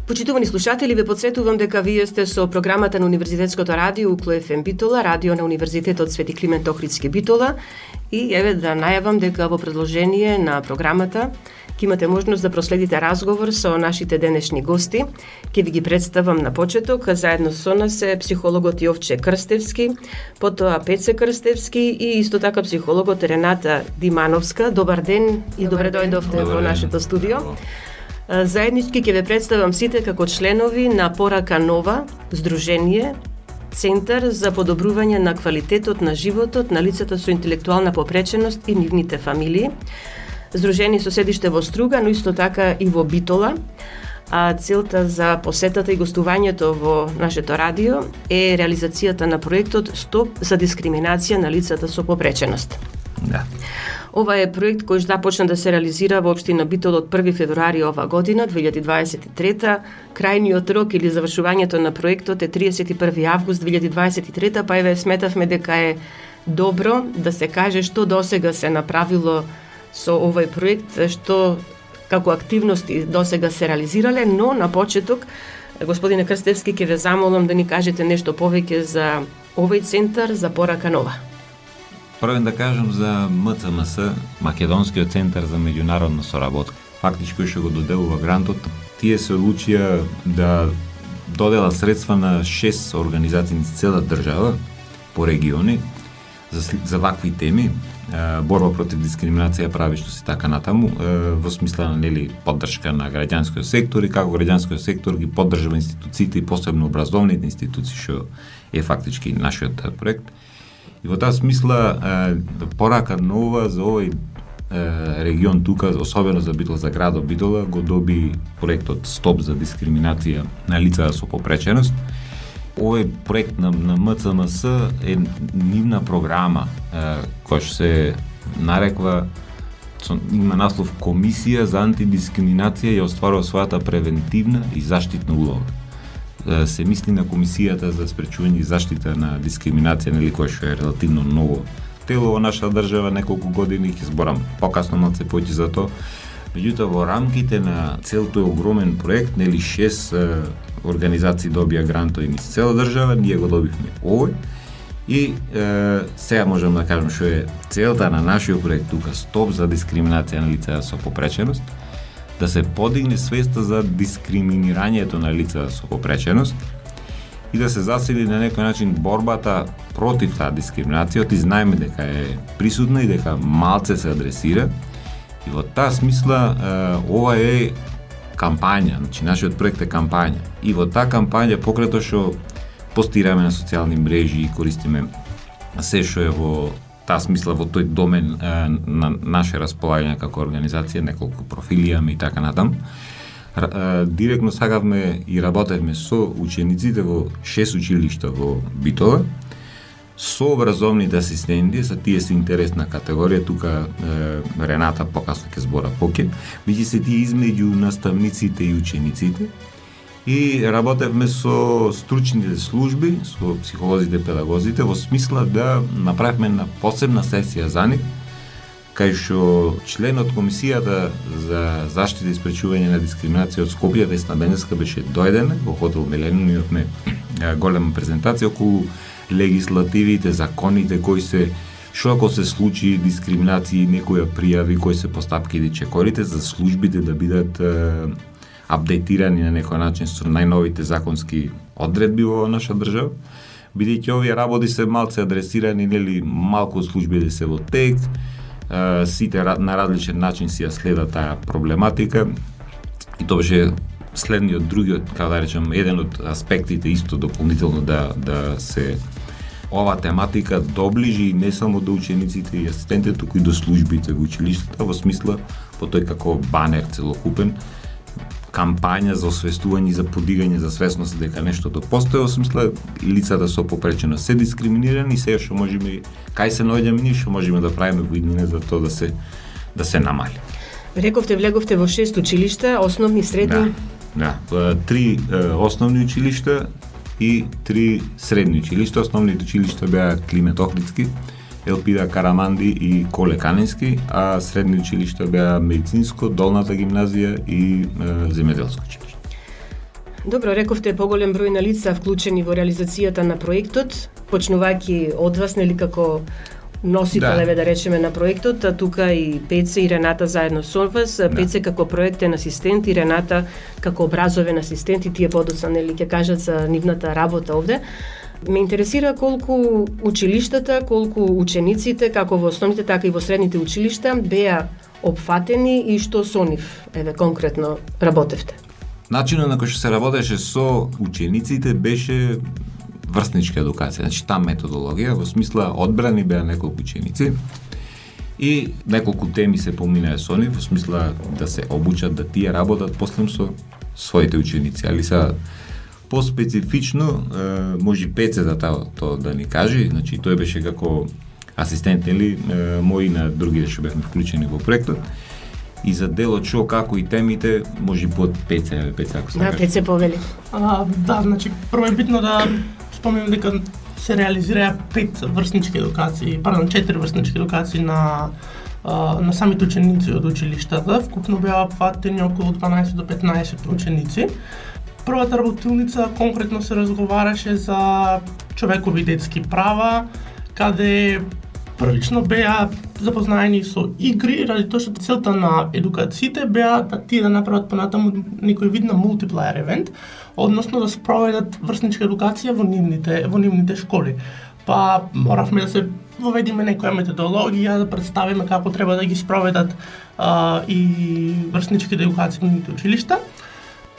Почитувани слушатели, ве потсетувам дека вие сте со програмата на Универзитетското радио УКЛУ ФМ Битола, радио на Универзитетот Свети Климент Охридски Битола, и еве да најавам дека во продолжение на програмата ќе имате можност да проследите разговор со нашите денешни гости. Ќе ви ги представам на почеток, заедно со нас е психологот Јовче Крстевски, потоа Пеце Крстевски и исто така психологот Рената Димановска. Добар ден и добре дојдовте во нашето студио. Заеднички ќе ве представам сите како членови на Порака Нова, Здружение, Центар за подобрување на квалитетот на животот на лицата со интелектуална попреченост и нивните фамилии. Здружени со седиште во Струга, но исто така и во Битола. А целта за посетата и гостувањето во нашето радио е реализацијата на проектот Стоп за дискриминација на лицата со попреченост. Да. Ова е проект кој започна да се реализира во општина Битола од 1 февруари ова година, 2023. Крајниот рок или завршувањето на проектот е 31 август 2023, па еве сметавме дека е добро да се каже што досега се направило со овој проект, што како активности досега се реализирале, но на почеток, господине Крстевски, ќе ве замолам да ни кажете нешто повеќе за овој центар за Порака Нова. Прво да кажем за МЦМС, Македонскиот центар за меѓународна соработка. Фактички што го доделува грантот, тие се одлучија да доделат средства на 6 организации низ цела држава по региони за вакви теми, борба против дискриминација, правишност и така натаму, во смисла на поддршка на граѓанскиот сектор и како граѓанскиот сектор ги поддржува институциите и посебно образовните институции, што е фактички нашиот проект. И во таа смисла Порака Нова за овој регион тука, особено за Битола, за градот Битола, го доби проектот Стоп за дискриминација на лица со попреченост. Овој проект на МЦМС е нивна програма која се нареква, има наслов Комисија за антидискриминација и остварува својата превентивна и заштитна улога. Се мисли на Комисијата за спречување и заштита на дискриминација, која што е релативно ново тело во нашата држава, неколку години, ќе зборам покасно малце поќе за тоа. Меѓутоа, во рамките на цел тој огромен проект, 6 организации добија грантови низ цела држава, ние го добивме овој. И сега можам да кажем што е целта на нашиот проект тука, Стоп за дискриминација на лица со попреченост, да се подигне свеста за дискриминирањето на лица со попреченост и да се засили на некој начин борбата против таа дискриминација. Ти знаеме дека е присутна и дека малце се адресира. И во таа смисла ова е кампања, значи нашиот проект е кампања. И во таа кампања, покрај тоа што постираме на социјални мрежи и користиме се што е во таа смисла во тој домен на наше располагање како организација, неколку профили имаме и така натаму. Директно сакавме и работевме со учениците во 6 училишта во Битола, со образовните асистенти, за тие се интересна категорија, тука Рената покасно ќе збора поќе, бидејќи се тие измеѓу наставниците и учениците, и работевме со стручните служби, со психолозите, педагозите, во смисла да направиме една посебна сесија за нив, кај што член од Комисијата за заштита и спречување на дискриминација од Скопје, Весна Беневска, беше дојдена во хотел Милениум, имавме голема презентација околу легислативите, законите кои се, што ако се случи дискриминација и некоја пријави, кои се постапките и чекорите за службите да бидат апдейтирани на некој начин со најновите законски одредби во наша држава, бидејќи овие работи се малце адресирани, малку од службите се во тек, сите на различен начин си ја следат таа проблематика, и тоа беше следниот, другиот, како да речем, еден од аспектите исто дополнително да се ова тематика доближи не само до учениците и асистентите, туку и до службите во училиштата, во смисла по тој како банер целокупен, кампања за освестување и за подигање за свесност дека нештото постои, во смисла лицата со попреченост се дискриминирани и сега што можеме, кај се наоѓаме ние, што можеме да правиме во иднина за тоа да се намали. Рековте, влеговте во 6 училишта, основни, средни? Да, 3 основни училишта и 3 средни училишта. Основните училишта беа Климент Охридски, Елпида Караманди и Коле Канински, а средни училишта беа Медицинско, Долната гимназија и Земјоделско училиште. Добро, рековте поголем број на лица вклучени во реализацијата на проектот, почнувајќи од вас, нели како носителеве, да речеме, на проектот, а тука и Пеце и Рената заедно со вас, Пеце како проектен асистент и Рената како образовен асистент, и тие подоцна, нели, ќе кажат за нивната работа овде. Ме интересира колку училиштата, колку учениците, како во основните, така и во средните училишта, беа опфатени и што со нив, еве, конкретно работевте? Начинот на кој што се работеше со учениците беше врсничка едукација, значи та методологија, во смисла одбрани беа неколку ученици и неколку теми се поминаа со нив, во смисла да се обучат да тие работат после со своите ученици, али са поспецифично, може Пеце за тоа да ни кажи, значи тој беше како асистент, нели, мој на другите што бевме вклучени во проектот. И за делот што, како и темите, може под Пеце, ако се кажа. Да, Пеце повели. Да, значи, прво е битно да спомнем дека се реализираа 4 врснички едукации на самите ученици од училиштата. Вкупно беа опфатени околу 12 до 15 ученици. Првата работилница конкретно се разговараше за човекови детски права, каде првично беа запознаени со игри, ради тоа што целта на едукациите беа да тие да направат понатаму некој вид на мултиплеер евент, односно да спроведат врсничка едукација во нивните школи. Па моравме да се воведиме некоја методологија, да представиме како треба да ги спроведат и врсничките едукации во нивните училишта.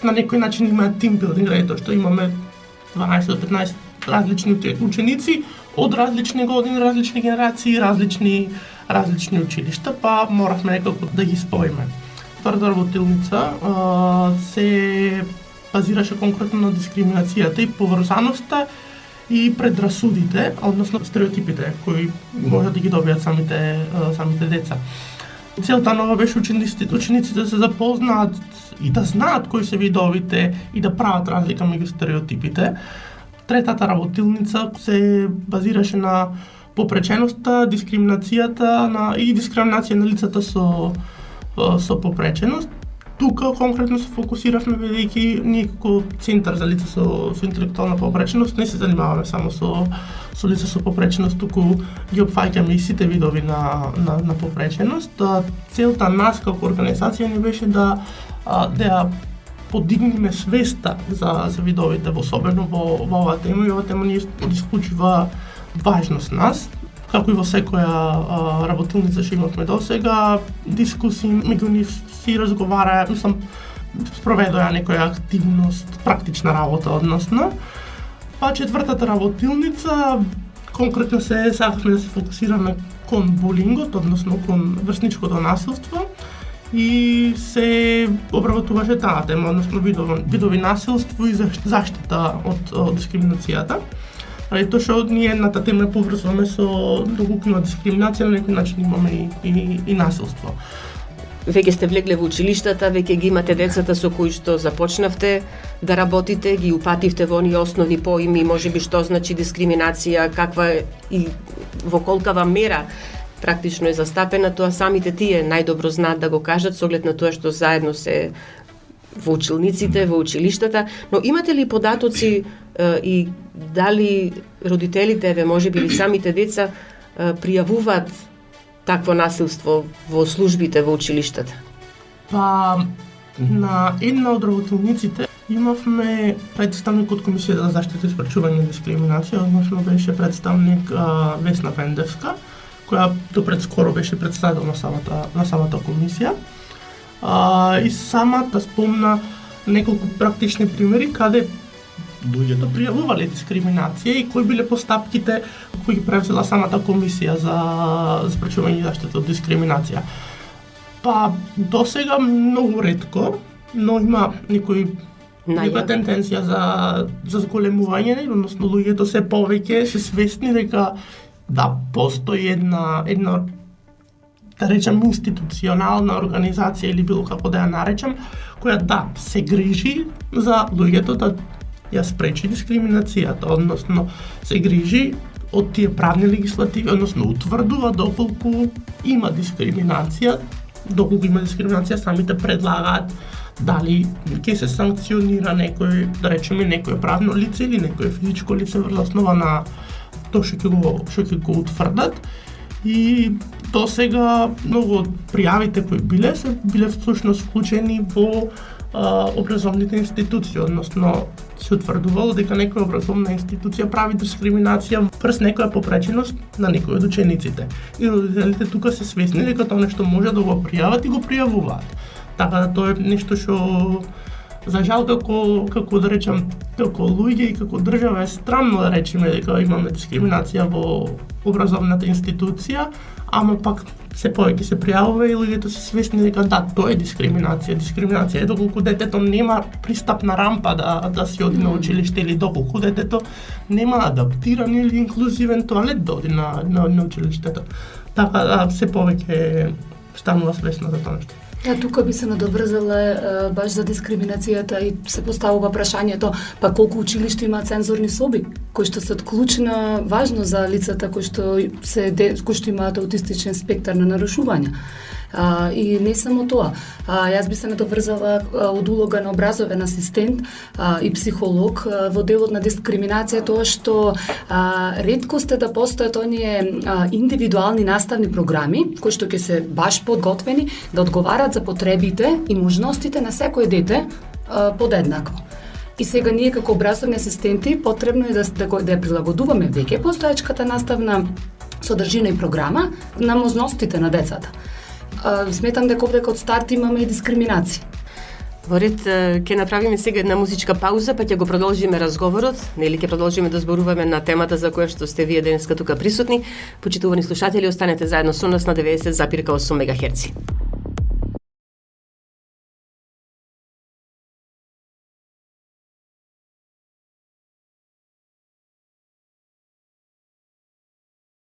На некој начин има тимбилдинг, ради тоа што имаме 12 до 15 различни ученици од различни години, различни генерации, различни училишта, па моравме некако да ги споиме. Втората работилница се базираше конкретно на дискриминацијата и поврзаноста и предрасудите, односно стереотипите кои може да ги добијат самите деца. Целта нова беше учениците да се запознаат и да знаат кои се видовите и да прават разлика меѓу стереотипите. Третата работилница се базираше на попреченоста, дискриминација на лицата со попреченост. Тука конкретно се фокусиравме бидејќи ние како центар за лица со интелектуална попреченост не се занимаваме само со лица со попреченост, туку ги опфаќаме и сите видови на попреченост. Целта нас како организација не беше да подигнеме свеста за видовите, особено во оваа тема, и оваа тема ни исклучува важност нас. Како и во секоја работилница што имавме досега, дискусии меѓу нив си разговара, спроведоа некоја активност, практична работа односно. Па четвртата работилница, конкретно се сакавме да се фокусираме кон булингот, односно кон врсничкото насилство, и се обработуваше таа тема, односно видови насилство и заштита од дискриминацијата. Ради тоа што ние едната тема поврзваме со доколку има дискриминација, на некој начин имаме и насилство. Веќе сте влегле во училиштата, веќе ги имате децата со кои што започнавте да работите, ги упативте во оние основни поими, можеби што значи дискриминација, каква и во колкава мера практично е застапена, тоа самите тие најдобро знаат да го кажат со оглед на тоа што заедно се во училниците, во училиштата, но имате ли податоци и дали родителите, можеби или самите деца пријавуваат такво насилство во службите во училиштата? Па, на една од работилниците имавме представник од Комисија за заштита и спречување на дискриминација, односно беше представник Весна Пендевска, која допред скоро беше представител на самата комисија. И самата спомна неколку практични примери каде луѓето пријавувале дискриминација и кои биле постапките кои ги превзела самата комисија за спречување и заштита од дискриминација. Па досега многу ретко, но има некоја тенденција за зголемување, односно луѓето се повеќе се свесни дека да постои една да речем институционална организација или било како да ја наречам, која се грижи за луѓето да ја спречи дискриминацијата, односно се грижи од тие правни легислативи, односно утврдува доколку има дискриминација, самите предлагаат дали ќе се санкционира некој, да речеме некој правно лице или некој физичко лице врз основа на тоа што ќе го утврдат. И до сега многу од пријавите кои биле всушност вклучени во образовните институции, односно се утврдувало дека некоја образовна институција прави дискриминација врз некоја попреченост на некој од учениците. И родителите тука се свесни дека тоа нешто може да го пријават и го пријавуваат. Така да тоа е нешто што за жал како да речам, како луѓе и како држава е странно да речеме дека имаме дискриминација во образовната институција, ама пак се повеќе се пријавува и луѓето се свесни дека да, тоа е дискриминација. Дискриминација е доколку детето нема пристапна рампа да си оди на училиште или доколку детето нема адаптиран или инклузивен тоалет да оди на училиштето. Така да се повеќе станува свесна за тоа нешто. Тука би се надоврзала баш за дискриминацијата и се поставува прашањето, па колку училишта има цензорни соби, кои што се од клучна важност за лицата кои што имаат аутистичен спектар на нарушувања. И не само тоа. Јас би се надоврзала од улога на образовен асистент и психолог во делот на дискриминација, тоа што реткост е да постојат оние индивидуални наставни програми кои што ќе се баш подготвени да одговарат за потребите и можностите на секој дете подеднакво. И сега ние како образовни асистенти потребно е да ја прилагодуваме веќе постоечката наставна содржина и програма на можностите на децата. Сметам дека овде од старт имаме и дискриминација. Во ред, ќе направиме сега една музичка пауза, па ќе го продолжиме разговорот, нели ќе продолжиме да зборуваме на темата за која што сте вие денеска тука присутни. Почитувани слушатели, останете заедно со нас на 90,8 МГц.